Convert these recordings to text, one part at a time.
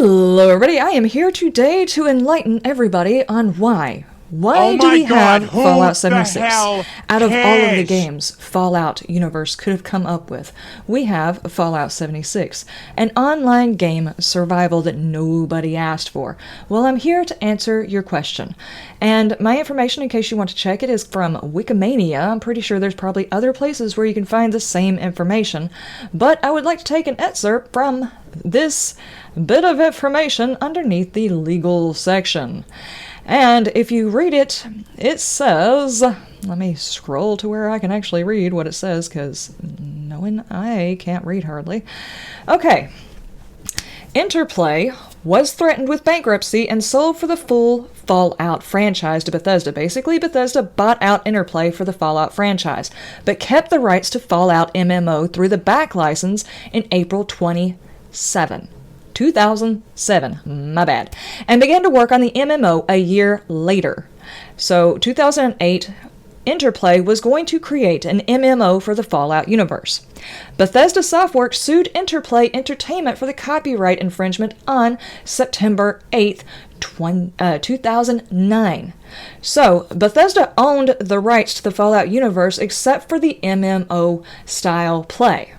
Hello everybody, I am here today to enlighten everybody on why. Why do we have Fallout 76? Out of all of the games Fallout universe could have come up with, we have Fallout 76, an online game survival that nobody asked for. Well, I'm here to answer your question. And my information, in case you want to check it, is from Wikimania. I'm pretty sure there's probably other places where you can find the same information. But I would like to take an excerpt from this bit of information underneath the legal section. And if you read it, it says, let me scroll to where I can actually read what it says, because knowing I can't read hardly. Okay. Interplay was threatened with bankruptcy and sold for the full Fallout franchise to Bethesda. Basically, Bethesda bought out Interplay for the Fallout franchise, but kept the rights to Fallout MMO through the back license in April 2007, my bad, and began to work on the MMO a year later. So 2008, Interplay was going to create an MMO for the Fallout universe. Bethesda Softworks sued Interplay Entertainment for the copyright infringement on September 8th, 2009. So, Bethesda owned the rights to the Fallout universe except for the MMO style play.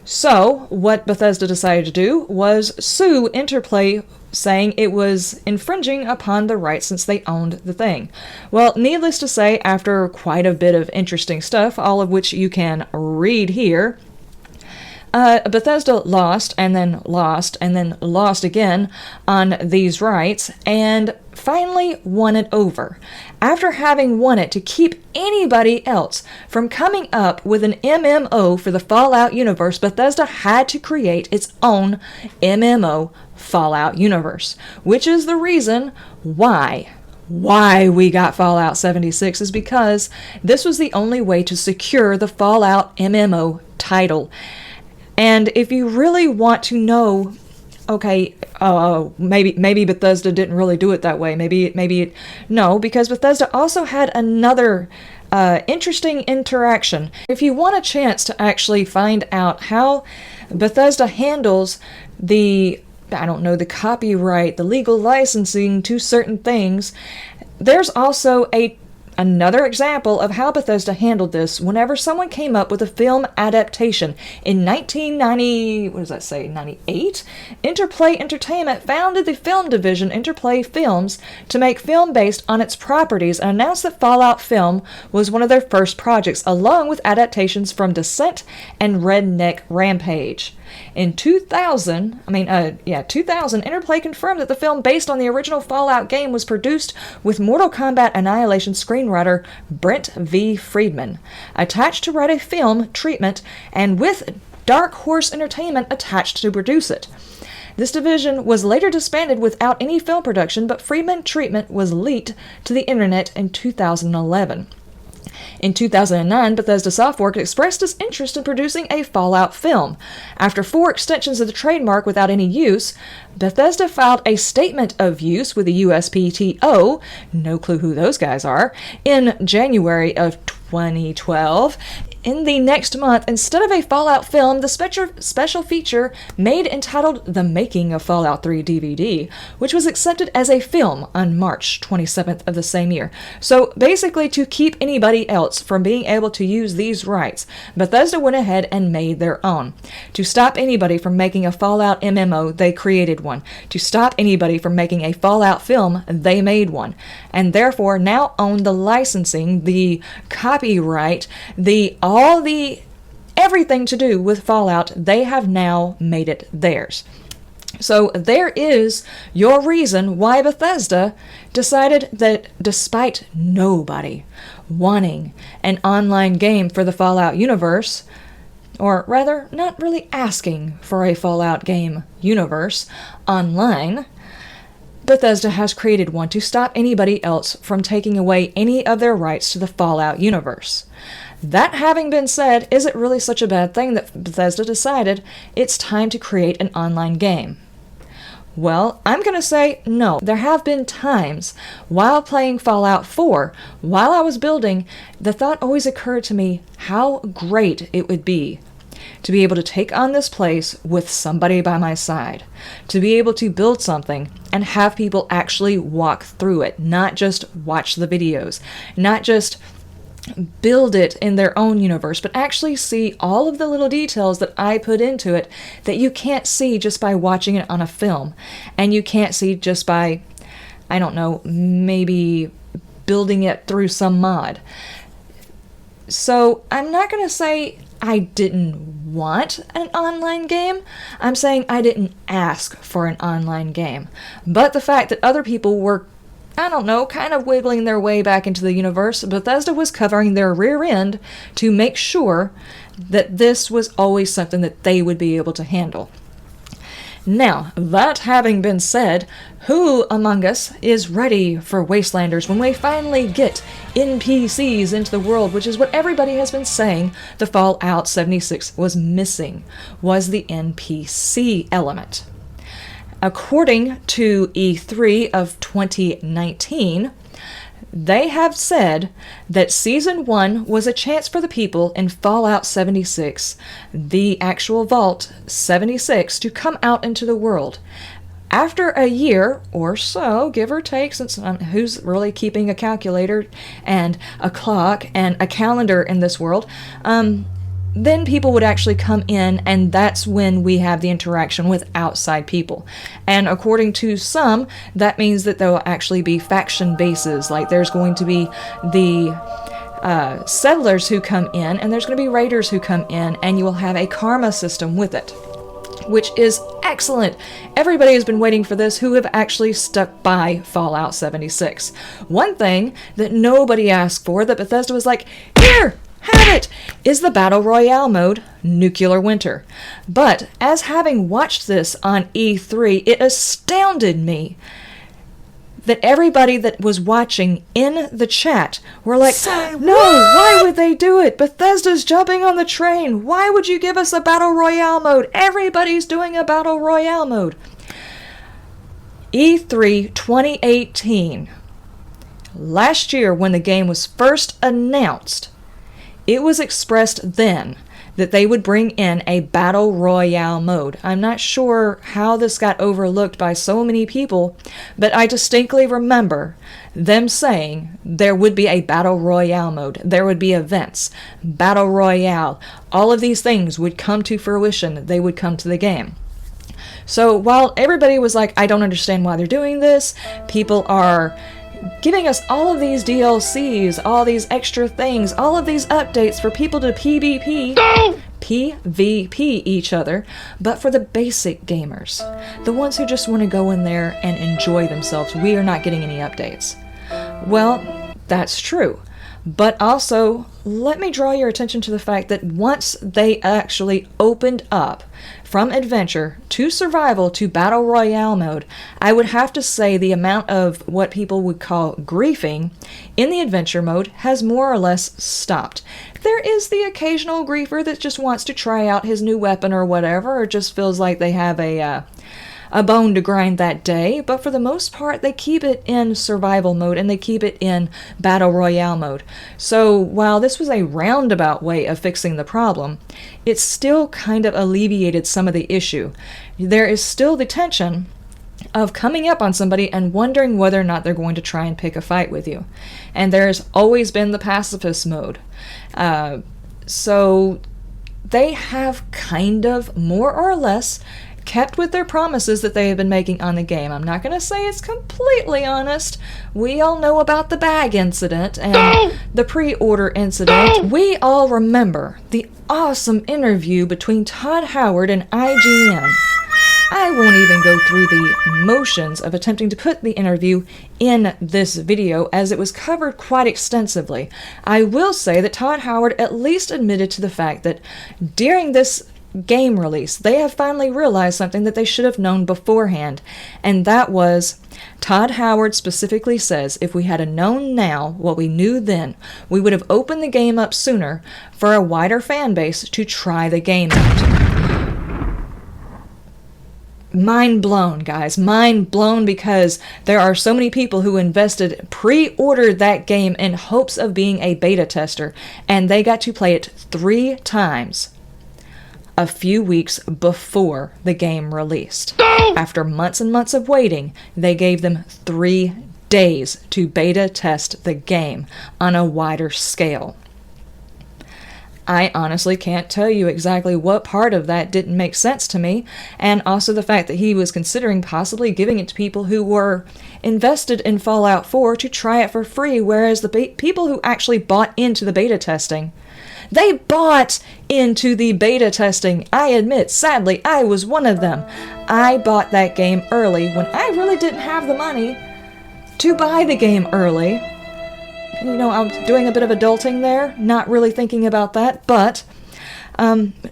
So, what Bethesda decided to do was sue Interplay, saying it was infringing upon the rights since they owned the thing. Well, needless to say, after quite a bit of interesting stuff, all of which you can read here, Bethesda lost, and then lost, and then lost again on these rights, and finally won it over. After having won it to keep anybody else from coming up with an MMO for the Fallout universe, Bethesda had to create its own MMO Fallout universe, which is the reason why we got Fallout 76, is because this was the only way to secure the Fallout MMO title. And if you really want to know, okay, maybe Bethesda didn't really do it that way. No, because Bethesda also had another interesting interaction. If you want a chance to actually find out how Bethesda handles the copyright, the legal licensing to certain things, there's also another example of how Bethesda handled this whenever someone came up with a film adaptation. In 98? Interplay Entertainment founded the film division Interplay Films to make film based on its properties and announced that Fallout film was one of their first projects, along with adaptations from Descent and Redneck Rampage. In 2000, Interplay confirmed that the film based on the original Fallout game was produced with Mortal Kombat Annihilation screenwriter Brent V. Friedman attached to write a film treatment, and with Dark Horse Entertainment attached to produce it. This division was later disbanded without any film production, but Friedman treatment was leaked to the internet in 2011. In 2009, Bethesda Softworks expressed its interest in producing a Fallout film. After 4 extensions of the trademark without any use, Bethesda filed a statement of use with the USPTO, no clue who those guys are, in January of 2012. In the next month, instead of a Fallout film, the special feature made entitled The Making of Fallout 3 DVD, which was accepted as a film on March 27th of the same year. So basically, to keep anybody else from being able to use these rights, Bethesda went ahead and made their own. To stop anybody from making a Fallout MMO, they created one. To stop anybody from making a Fallout film, they made one. And therefore now own the licensing, the copyright, everything to do with Fallout. They have now made it theirs. So there is your reason why Bethesda decided that despite nobody wanting an online game for the Fallout universe, or rather, not really asking for a Fallout game universe online, Bethesda has created one to stop anybody else from taking away any of their rights to the Fallout universe. That having been said, is it really such a bad thing that Bethesda decided it's time to create an online game? Well, I'm going to say no. There have been times while playing Fallout 4, while I was building, the thought always occurred to me how great it would be to be able to take on this place with somebody by my side, to be able to build something and have people actually walk through it, not just watch the videos, not just build it in their own universe, but actually see all of the little details that I put into it that you can't see just by watching it on a film, and you can't see just by, I don't know, maybe building it through some mod. So I'm not going to say I didn't want an online game. I'm saying I didn't ask for an online game. But the fact that other people were, I don't know, kind of wiggling their way back into the universe, Bethesda was covering their rear end to make sure that this was always something that they would be able to handle. Now, that having been said, who among us is ready for Wastelanders when we finally get NPCs into the world, which is what everybody has been saying the Fallout 76 was missing, was the NPC element. According to E3 of 2019, they have said that Season 1 was a chance for the people in Fallout 76, the actual Vault 76, to come out into the world. After a year or so, give or take, since who's really keeping a calculator and a clock and a calendar in this world, then people would actually come in, and that's when we have the interaction with outside people. And according to some, that means that there will actually be faction bases, like there's going to be the settlers who come in, and there's going to be raiders who come in, and you will have a karma system with it, which is excellent. Everybody has been waiting for this who have actually stuck by Fallout 76. One thing that nobody asked for, that Bethesda was like, here! Have it! Is the Battle Royale mode, Nuclear Winter. But as having watched this on E3, it astounded me that everybody that was watching in the chat were like, no, why would they do it? Bethesda's jumping on the train. Why would you give us a Battle Royale mode? Everybody's doing a Battle Royale mode. E3 2018, last year when the game was first announced, it was expressed then that they would bring in a Battle Royale mode. I'm not sure how this got overlooked by so many people, but I distinctly remember them saying there would be a Battle Royale mode. There would be events, Battle Royale. All of these things would come to fruition. They would come to the game. So while everybody was like, I don't understand why they're doing this, people are giving us all of these DLCs, all these extra things, all of these updates for people to PvP each other, but for the basic gamers, the ones who just want to go in there and enjoy themselves, we are not getting any updates. Well, that's true. But also, let me draw your attention to the fact that once they actually opened up from adventure to survival to battle royale mode, I would have to say the amount of what people would call griefing in the adventure mode has more or less stopped. There is the occasional griefer that just wants to try out his new weapon or whatever, or just feels like they have a bone to grind that day, but for the most part they keep it in survival mode and they keep it in battle royale mode. So while this was a roundabout way of fixing the problem, it still kind of alleviated some of the issue. There is still the tension of coming up on somebody and wondering whether or not they're going to try and pick a fight with you. And there's always been the pacifist mode. So they have kind of more or less kept with their promises that they have been making on the game. I'm not going to say it's completely honest. We all know about the bag incident and the pre-order incident. We all remember the awesome interview between Todd Howard and IGN. I won't even go through the motions of attempting to put the interview in this video, as it was covered quite extensively. I will say that Todd Howard at least admitted to the fact that during this game release, they have finally realized something that they should have known beforehand, and that was, Todd Howard specifically says, if we had known now what we knew then, we would have opened the game up sooner for a wider fan base to try the game out. Mind blown, guys. Mind blown, because there are so many people who pre-ordered that game in hopes of being a beta tester, and they got to play it 3 times a few weeks before the game released. After months and months of waiting, they gave them 3 days to beta test the game on a wider scale. I honestly can't tell you exactly what part of that didn't make sense to me, and also the fact that he was considering possibly giving it to people who were invested in Fallout 4 to try it for free, whereas the people who actually bought into the beta testing, they bought into the beta testing. I admit, sadly, I was one of them. I bought that game early when I really didn't have the money to buy the game early. You know, I'm doing a bit of adulting there, not really thinking about that, but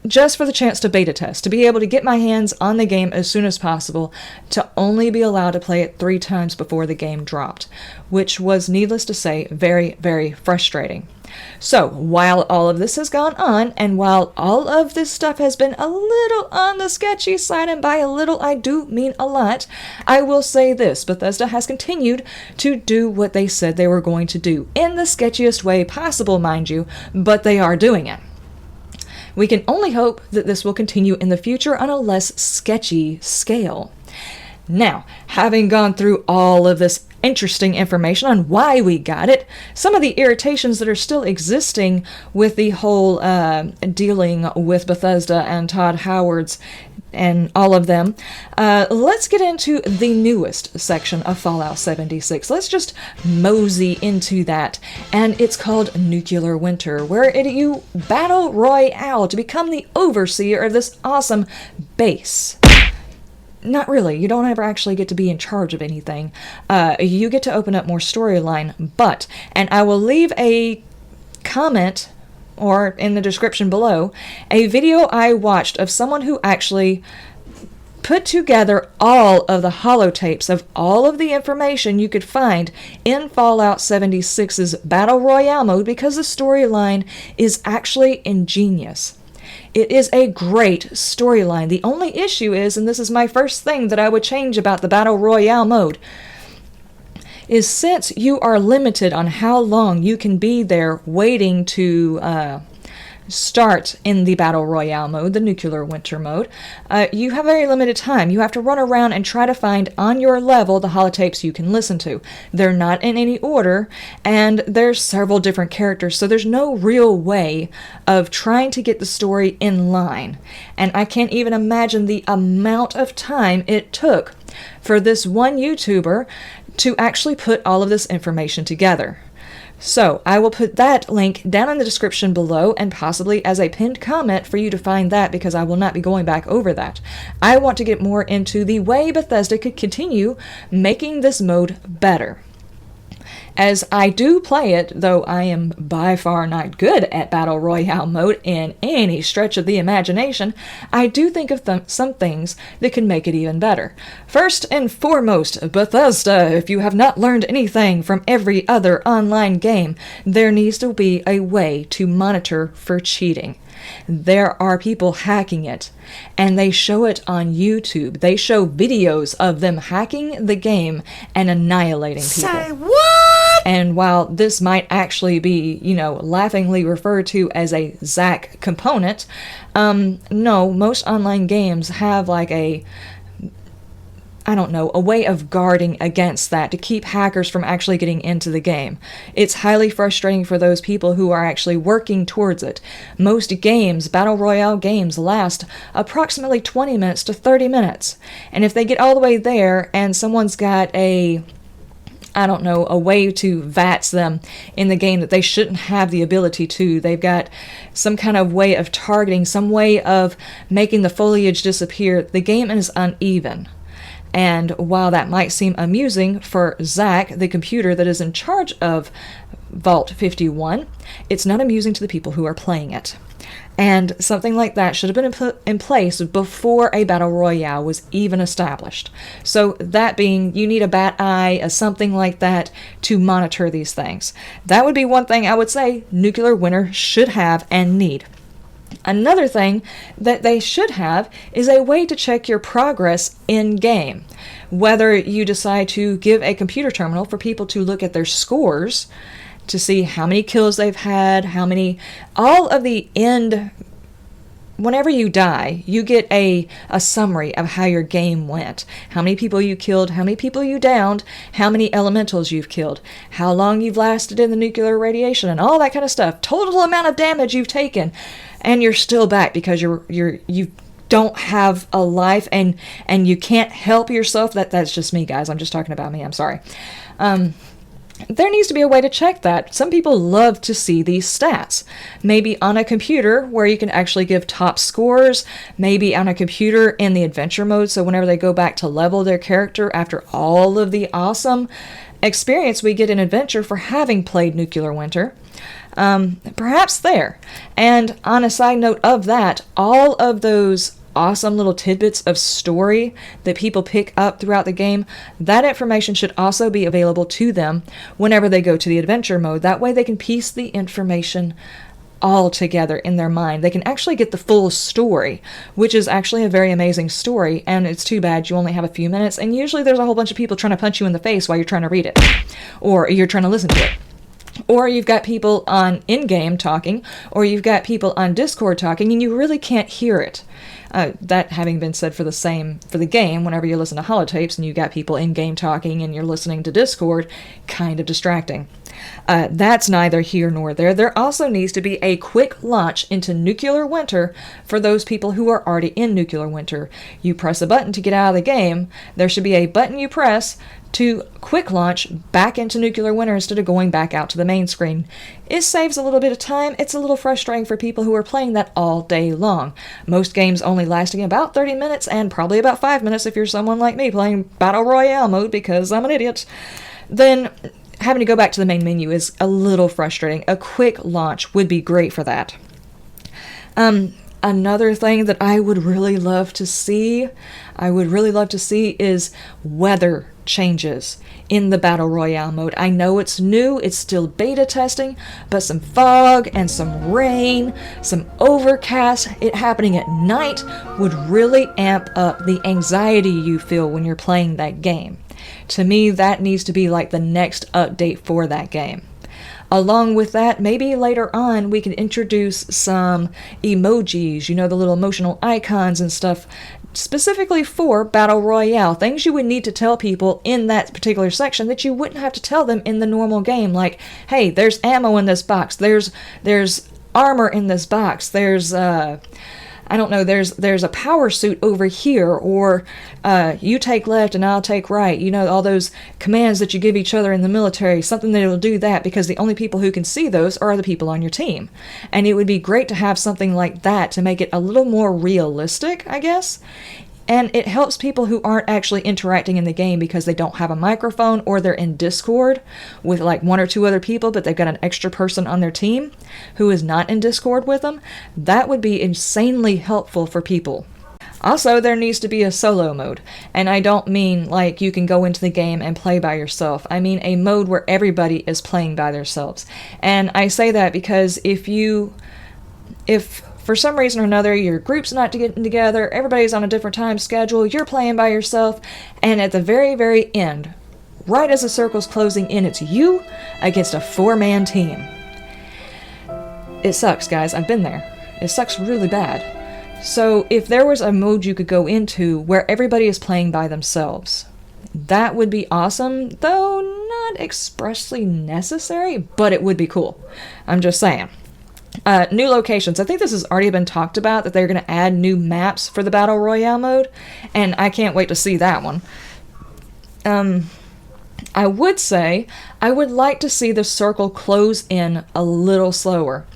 just for the chance to beta test, to be able to get my hands on the game as soon as possible, to only be allowed to play it 3 times before the game dropped, which was, needless to say, very, very frustrating. So, while all of this has gone on, and while all of this stuff has been a little on the sketchy side, and by a little I do mean a lot, I will say this: Bethesda has continued to do what they said they were going to do, in the sketchiest way possible, mind you, but they are doing it. We can only hope that this will continue in the future on a less sketchy scale. Now, having gone through all of this interesting information on why we got it, some of the irritations that are still existing with the whole dealing with Bethesda and Todd Howard's and all of them, let's get into the newest section of Fallout 76. Let's just mosey into that, and it's called Nuclear Winter, where you Battle Royale to become the overseer of this awesome base. Not really. You don't ever actually get to be in charge of anything. You get to open up more storyline, but, and I will leave a comment, or in the description below, a video I watched of someone who actually put together all of the holotapes of all of the information you could find in Fallout 76's Battle Royale mode, because the storyline is actually ingenious. It is a great storyline. The only issue is, and this is my first thing that I would change about the Battle Royale mode, is since you are limited on how long you can be there waiting to start in the Battle Royale mode, the Nuclear Winter mode, you have very limited time. You have to run around and try to find on your level the holotapes you can listen to. They're not in any order, and there's several different characters, so there's no real way of trying to get the story in line. And I can't even imagine the amount of time it took for this one YouTuber to actually put all of this information together. So, I will put that link down in the description below, and possibly as a pinned comment for you to find that, because I will not be going back over that. I want to get more into the way Bethesda could continue making this mode better. As I do play it, though I am by far not good at Battle Royale mode in any stretch of the imagination, I do think of some things that can make it even better. First and foremost, Bethesda, if you have not learned anything from every other online game, there needs to be a way to monitor for cheating. There are people hacking it, and they show it on YouTube. They show videos of them hacking the game and annihilating people. Say what? And while this might actually be, laughingly referred to as a Zach component, no, most online games have like a way of guarding against that, to keep hackers from actually getting into the game. It's highly frustrating for those people who are actually working towards it. Most games, Battle Royale games, last approximately 20 minutes to 30 minutes. And if they get all the way there and someone's got a way to VATS them in the game that they shouldn't have the ability to. They've got some kind of way of targeting, some way of making the foliage disappear. The game is uneven. And while that might seem amusing for Zach, the computer that is in charge of Vault 51, it's not amusing to the people who are playing it. And something like that should have been in place before a Battle Royale was even established. So that being, you need a bat eye, something like that, to monitor these things. That would be one thing I would say Nuclear Winter should have and need. Another thing that they should have is a way to check your progress in-game. Whether you decide to give a computer terminal for people to look at their scores, to see how many kills they've had, all of the end whenever you die, you get a summary of how your game went. How many people you killed, how many people you downed, how many elementals you've killed, how long you've lasted in the nuclear radiation, and all that kind of stuff. Total amount of damage you've taken, and you're still back because you don't have a life and you can't help yourself. That's just me, guys. I'm just talking about me. I'm sorry. There needs to be a way to check that. Some people love to see these stats. Maybe on a computer where you can actually give top scores. Maybe on a computer in the adventure mode, so whenever they go back to level their character after all of the awesome experience we get in adventure for having played Nuclear Winter. Perhaps there. And on a side note of that, all of those awesome little tidbits of story that people pick up throughout the game, that information should also be available to them whenever they go to the adventure mode. That way they can piece the information all together in their mind. They can actually get the full story, which is actually a very amazing story, and it's too bad you only have a few minutes, and usually there's a whole bunch of people trying to punch you in the face while you're trying to read it, or you're trying to listen to it. Or you've got people on in-game talking, or you've got people on Discord talking, and you really can't hear it. That having been said for the game, whenever you listen to holotapes and you got people in-game talking and you're listening to Discord, kind of distracting. That's neither here nor there. There also needs to be a quick launch into Nuclear Winter for those people who are already in Nuclear Winter. You press a button to get out of the game. There should be a button you press to quick launch back into Nuclear Winter instead of going back out to the main screen. It saves a little bit of time. It's a little frustrating for people who are playing that all day long. Most games only lasting about 30 minutes and probably about 5 minutes if you're someone like me playing Battle Royale mode because I'm an idiot. Then having to go back to the main menu is a little frustrating. A quick launch would be great for that. Another thing that I would really love to see is weather changes in the Battle Royale mode. I know it's new, it's still beta testing, but some fog and some rain, some overcast, it happening at night would really amp up the anxiety you feel when you're playing that game. To me, that needs to be like the next update for that game. Along with that, maybe later on we can introduce some emojis, the little emotional icons and stuff, specifically for Battle Royale. Things you would need to tell people in that particular section that you wouldn't have to tell them in the normal game. Like, hey, there's ammo in this box. There's armor in this box. There's a power suit over here, or you take left and I'll take right. All those commands that you give each other in the military, something that will do that, because the only people who can see those are the people on your team. And it would be great to have something like that to make it a little more realistic, I guess. And it helps people who aren't actually interacting in the game because they don't have a microphone, or they're in Discord with like one or two other people, but they've got an extra person on their team who is not in Discord with them. That would be insanely helpful for people. Also, there needs to be a solo mode. And I don't mean like you can go into the game and play by yourself. I mean a mode where everybody is playing by themselves. And I say that because if for some reason or another, your group's not getting together, everybody's on a different time schedule, you're playing by yourself, and at the very, very end, right as the circle's closing in, it's you against a 4-man team. It sucks, guys. I've been there. It sucks really bad. So if there was a mode you could go into where everybody is playing by themselves, that would be awesome, though not expressly necessary, but it would be cool. I'm just saying. New locations. I think this has already been talked about, that they're going to add new maps for the Battle Royale mode, and I can't wait to see that one. I would say I would like to see the circle close in a little slower,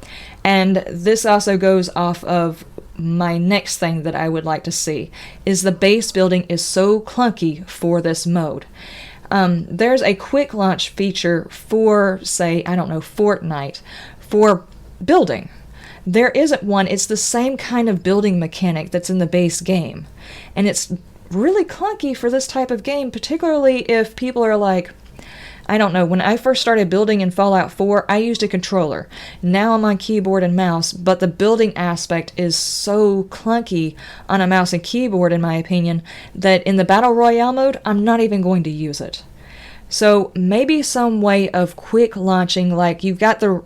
and this also goes off of my next thing that I would like to see, is the base building is so clunky for this mode. There's a quick launch feature for, say, Fortnite, for building. There isn't one. It's the same kind of building mechanic that's in the base game. And it's really clunky for this type of game, particularly if people are like, when I first started building in Fallout 4, I used a controller. Now I'm on keyboard and mouse, but the building aspect is so clunky on a mouse and keyboard, in my opinion, that in the Battle Royale mode, I'm not even going to use it. So maybe some way of quick launching, like you've got the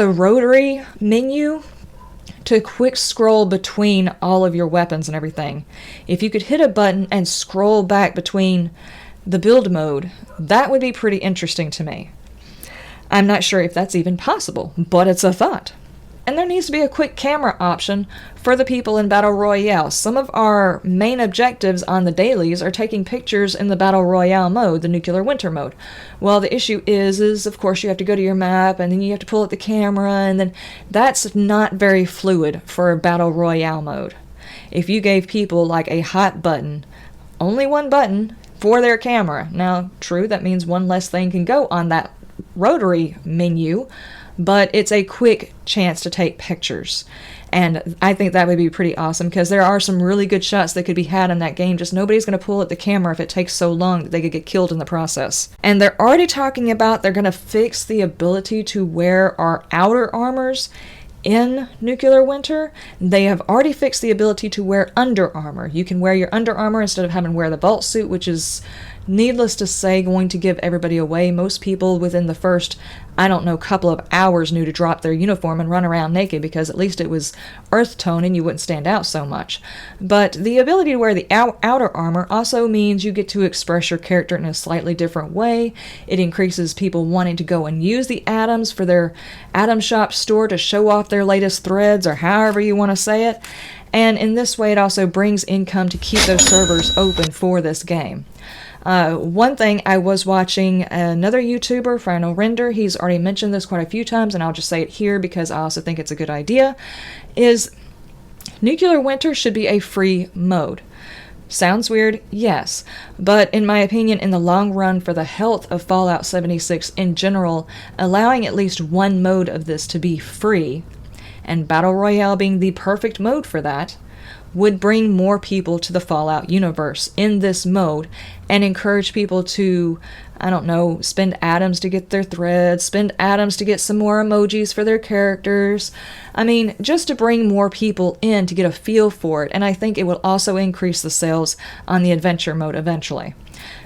rotary menu to quick scroll between all of your weapons and everything. If you could hit a button and scroll back between the build mode, that would be pretty interesting to me. I'm not sure if that's even possible, but it's a thought. And there needs to be a quick camera option for the people in Battle Royale. Some of our main objectives on the dailies are taking pictures in the Battle Royale mode, the Nuclear Winter mode. Well, the issue is of course you have to go to your map, and then you have to pull out the camera, and then that's not very fluid for a Battle Royale mode. If you gave people like a hot button, only one button for their camera. Now, true, that means one less thing can go on that rotary menu, but it's a quick chance to take pictures. And I think that would be pretty awesome, because there are some really good shots that could be had in that game, just nobody's going to pull at the camera if it takes so long that they could get killed in the process. And they're already talking about they're going to fix the ability to wear our outer armors in Nuclear Winter. They have already fixed the ability to wear under armor. You can wear your under armor instead of having to wear the vault suit, which is, needless to say, going to give everybody away. Most people within the first, I don't know, couple of hours knew to drop their uniform and run around naked, because at least it was earth tone and you wouldn't stand out so much. But the ability to wear the outer armor also means you get to express your character in a slightly different way. It increases people wanting to go and use the atoms for their atom shop store to show off their latest threads, or however you want to say it. And in this way, it also brings income to keep those servers open for this game. One thing, I was watching another YouTuber, Final Render, he's already mentioned this quite a few times, and I'll just say it here because I also think it's a good idea, is Nuclear Winter should be a free mode. Sounds weird? Yes. But in my opinion, in the long run, for the health of Fallout 76 in general, allowing at least one mode of this to be free, and Battle Royale being the perfect mode for that, would bring more people to the Fallout universe in this mode and encourage people to, I don't know, spend atoms to get their threads, spend atoms to get some more emojis for their characters. I mean, just to bring more people in to get a feel for it, and I think it will also increase the sales on the adventure mode eventually.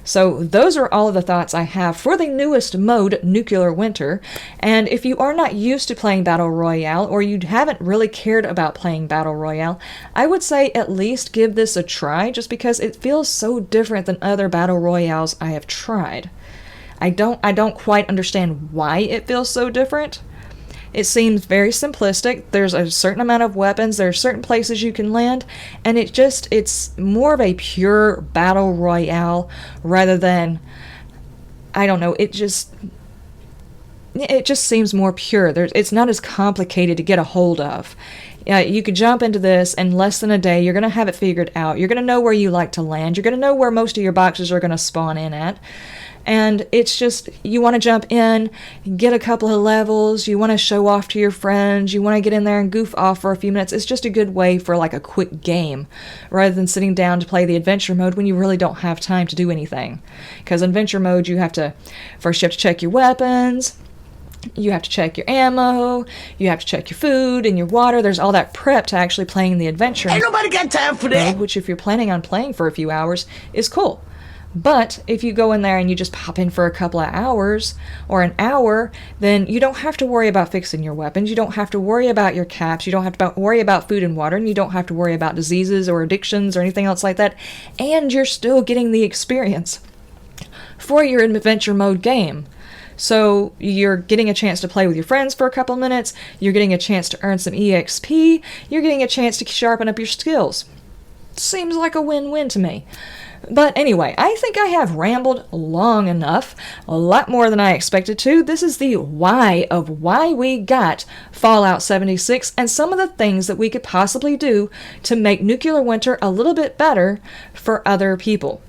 So those are all of the thoughts I have for the newest mode, Nuclear Winter. And if you are not used to playing Battle Royale, or you haven't really cared about playing Battle Royale, I would say at least give this a try, just because it feels so different than other Battle Royales I have tried. I don't quite understand why it feels so different. It seems very simplistic. There's a certain amount of weapons, there are certain places you can land, and it's more of a pure Battle Royale rather than, I don't know, it just seems more pure. It's not as complicated to get a hold of. You could jump into this in less than a day. You're going to have it figured out. You're going to know where you like to land. You're going to know where most of your boxes are going to spawn in at. And it's just, you want to jump in, get a couple of levels, you want to show off to your friends, you want to get in there and goof off for a few minutes. It's just a good way for like a quick game, rather than sitting down to play the adventure mode when you really don't have time to do anything. Because in adventure mode, you have to check your weapons, you have to check your ammo, you have to check your food and your water. There's all that prep to actually playing the adventure. Ain't nobody got time for that! Which, if you're planning on playing for a few hours, is cool. But if you go in there and you just pop in for a couple of hours or an hour, then you don't have to worry about fixing your weapons. You don't have to worry about your caps. You don't have to worry about food and water. And you don't have to worry about diseases or addictions or anything else like that. And you're still getting the experience for your adventure mode game. So you're getting a chance to play with your friends for a couple of minutes. You're getting a chance to earn some EXP. You're getting a chance to sharpen up your skills. Seems like a win-win to me. But anyway, I think I have rambled long enough, a lot more than I expected to. This is the why of why we got Fallout 76 and some of the things that we could possibly do to make Nuclear Winter a little bit better for other people.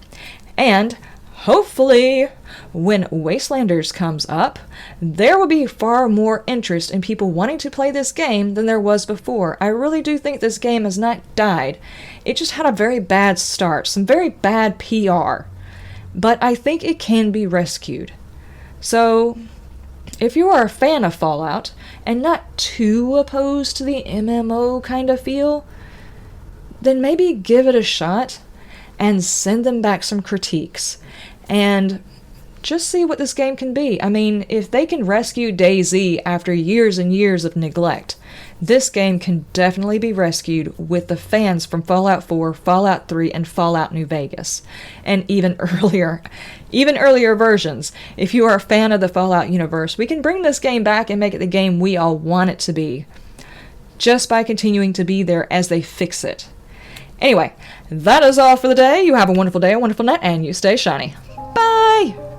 And hopefully, when Wastelanders comes up, there will be far more interest in people wanting to play this game than there was before. I really do think this game has not died. It just had a very bad start, some very bad PR. But I think it can be rescued. So, if you are a fan of Fallout, and not too opposed to the MMO kind of feel, then maybe give it a shot, and send them back some critiques. And just see what this game can be. I mean, if they can rescue DayZ after years and years of neglect, this game can definitely be rescued with the fans from Fallout 4, Fallout 3, and Fallout New Vegas, and even earlier versions. If you are a fan of the Fallout universe, we can bring this game back and make it the game we all want it to be, just by continuing to be there as they fix it. Anyway, that is all for the day. You have a wonderful day, a wonderful night, and you stay shiny. Bye!